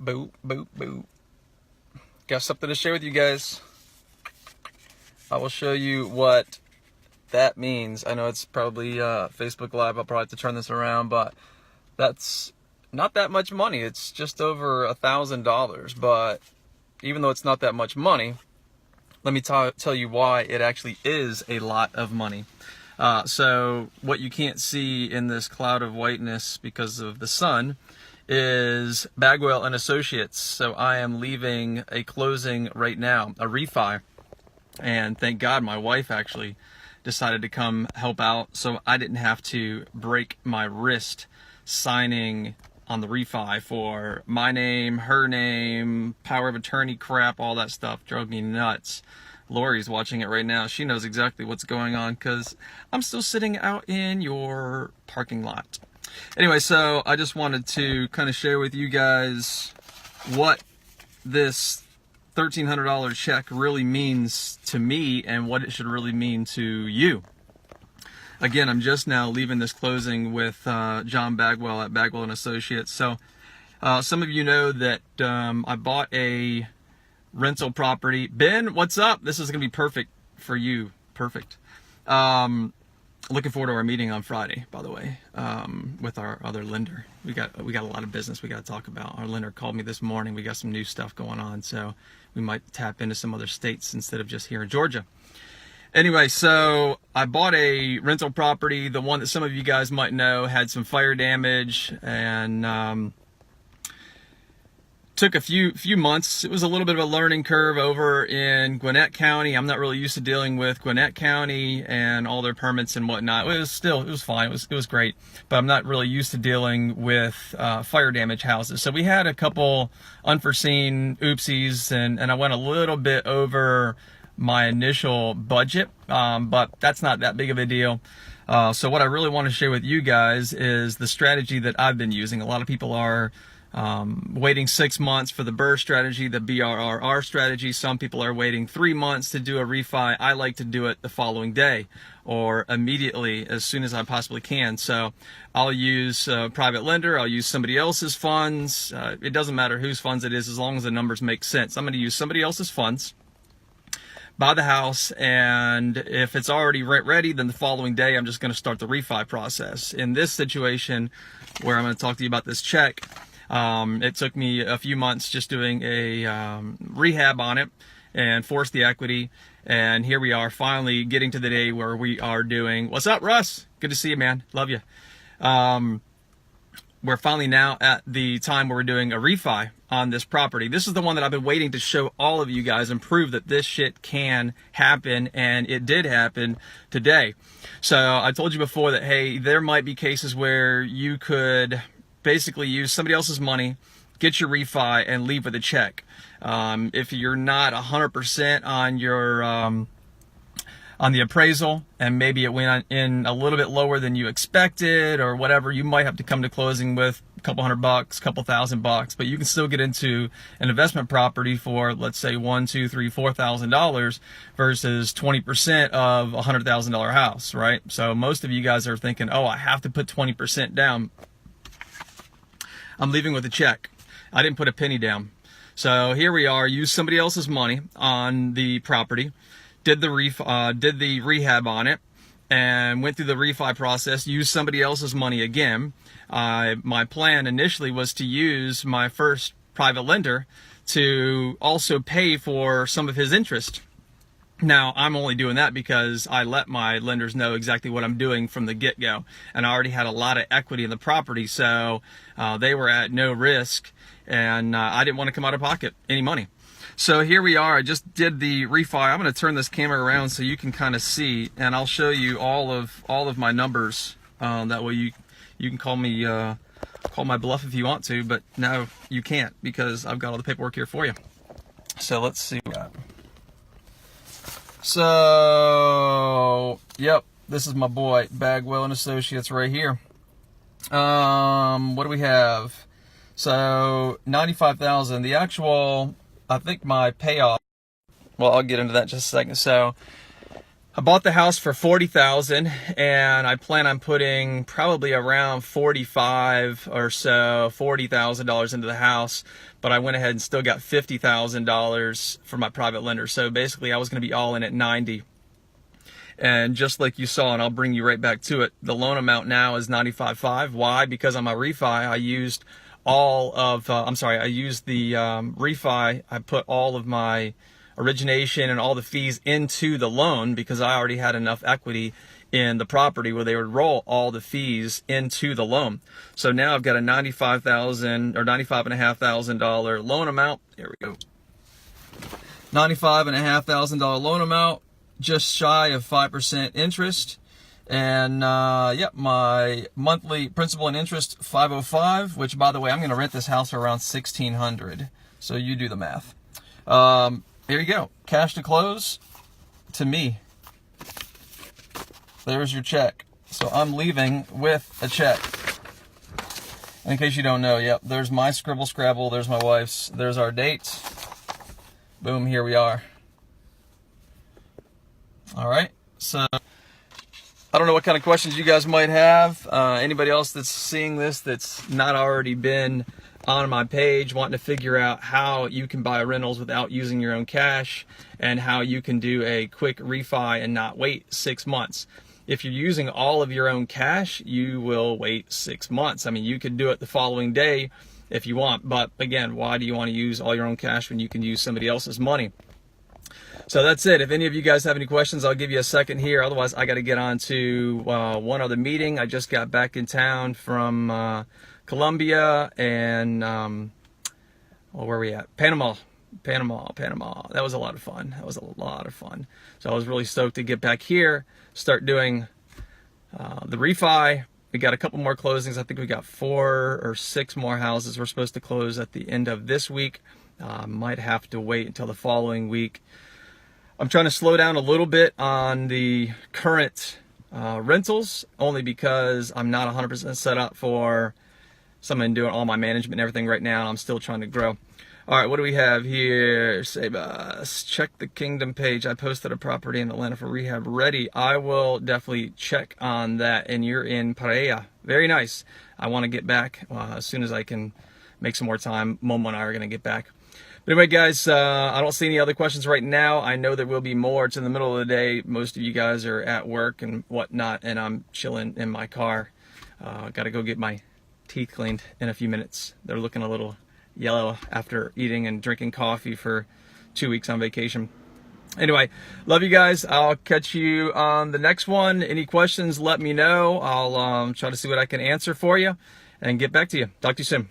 Boop, boop, boop. Got something to share with you guys. I will show you what that means. I know it's probably Facebook Live. I'll probably have to turn this around, but that's not that much money. It's just over $1,000. But even though it's not that much money, let me tell you why it actually is a lot of money. So what you can't see in this cloud of whiteness because of the sun is Bagwell and Associates. So I am leaving a closing right now, a refi. And thank God my wife actually decided to come help out so I didn't have to break my wrist signing on the refi for my name, her name, power of attorney crap, all that stuff drove me nuts. Lori's watching it right now. She knows exactly what's going on because I'm still sitting out in your parking lot. Anyway, so I just wanted to kind of share with you guys what this $1,300 check really means to me and what it should really mean to you. Again, I'm just now leaving this closing with John Bagwell at Bagwell and Associates. So some of you know that I bought a rental property. Ben, what's up? This is going to be perfect for you. Perfect. Looking forward to our meeting on Friday, by the way, with our other lender. We got a lot of business we got to talk about. Our lender called me this morning. We got some new stuff going on, so we might tap into some other states instead of just here in Georgia. Anyway, so I bought a rental property. The one that some of you guys might know had some fire damage and took a few months. It was a little bit of a learning curve over in Gwinnett County. I'm not really used to dealing with Gwinnett County and all their permits and whatnot. It was fine. It was great, but I'm not really used to dealing with fire damage houses. So we had a couple unforeseen oopsies, and I went a little bit over my initial budget, but that's not that big of a deal. So what I really want to share with you guys is the strategy that I've been using. A lot of people are waiting 6 months for the BRRRR strategy, the BRRR strategy. Some people are waiting 3 months to do a refi. I like to do it the following day or immediately as soon as I possibly can. So I'll use a private lender. I'll use somebody else's funds. It doesn't matter whose funds it is as long as the numbers make sense. I'm going to use somebody else's funds, buy the house, and if it's already rent ready, then the following day I'm just going to start the refi process. In this situation where I'm going to talk to you about this check, it took me a few months just doing a rehab on it and forced the equity, and here we are finally getting to the day where we are doing, what's up, Russ? Good to see you, man. Love you. We're finally now at the time where we're doing a refi on this property. This is the one that I've been waiting to show all of you guys and prove that this shit can happen, and it did happen today. So I told you before that, hey, there might be cases where you could basically use somebody else's money, get your refi, and leave with a check. If you're not 100% on your on the appraisal, and maybe it went in a little bit lower than you expected or whatever, you might have to come to closing with a couple $100, couple $1,000, but you can still get into an investment property for, let's say, $1,000, $2,000, $3,000, $4,000 versus 20% of a $100,000 house, right? So most of you guys are thinking, oh, I have to put 20% down. I'm leaving with a check. I didn't put a penny down. So here we are, used somebody else's money on the property, did the rehab on it, and went through the refi process, used somebody else's money again. My plan initially was to use my first private lender to also pay for some of his interest. Now, I'm only doing that because I let my lenders know exactly what I'm doing from the get-go, and I already had a lot of equity in the property, so they were at no risk, and I didn't want to come out of pocket any money. So here we are. I just did the refi. I'm going to turn this camera around so you can kind of see, and I'll show you all of my numbers. That way you can call my bluff if you want to, but no, you can't because I've got all the paperwork here for you. So let's see what we got. So, yep, this is my boy, Bagwell and Associates right here. What do we have? So, $95,000. The actual, I think my payoff, well, I'll get into that in just a second. So, I bought the house for $40,000, and I plan on putting probably around $45 or so, $40,000 into the house. But I went ahead and still got $50,000 for my private lender. So basically, I was going to be all in at 90. And just like you saw, and I'll bring you right back to it, the loan amount now is 95.5. Why? Because on my refi, I used all of, I used the refi. I put all of my origination and all the fees into the loan because I already had enough equity in the property where they would roll all the fees into the loan. So now I've got a $95,000 or $95,500 loan amount. There we go. $95,500 loan amount, just shy of 5% interest. And yep, my monthly principal and interest $505, which by the way, I'm going to rent this house for around $1,600. So you do the math. There you go. Cash to close to me. There's your check. So I'm leaving with a check. And in case you don't know, yep, there's my scribble scrabble, there's my wife's, there's our date. Boom, here we are. All right. So I don't know what kind of questions you guys might have. Anybody else that's seeing this that's not already been on my page wanting to figure out how you can buy rentals without using your own cash and how you can do a quick refi and not wait 6 months. If you're using all of your own cash, you will wait 6 months. I mean, you could do it the following day if you want, but again, why do you want to use all your own cash when you can use somebody else's money? So that's it. If any of you guys have any questions, I'll give you a second here. Otherwise, I got to get on to one other meeting. I just got back in town from Colombia and, well, where are we at? Panama. That was a lot of fun. So I was really stoked to get back here, start doing the refi. We got a couple more closings. I think we got 4 or 6 more houses we're supposed to close at the end of this week. Might have to wait until the following week. I'm trying to slow down a little bit on the current rentals, only because I'm not 100% set up for someone doing all my management and everything right now. I'm still trying to grow. All right, what do we have here? Sebas, check the Kingdom page. I posted a property in Atlanta for rehab ready. I will definitely check on that. And you're in Pareja. Very nice. I want to get back as soon as I can make some more time. Momo and I are going to get back. But anyway, guys, I don't see any other questions right now. I know there will be more. It's in the middle of the day. Most of you guys are at work and whatnot, and I'm chilling in my car. Got to go get my teeth cleaned in a few minutes. They're looking a little yellow after eating and drinking coffee for 2 weeks on vacation. Anyway, love you guys. I'll catch you on the next one. Any questions, let me know. I'll try to see what I can answer for you and get back to you. Talk to you soon.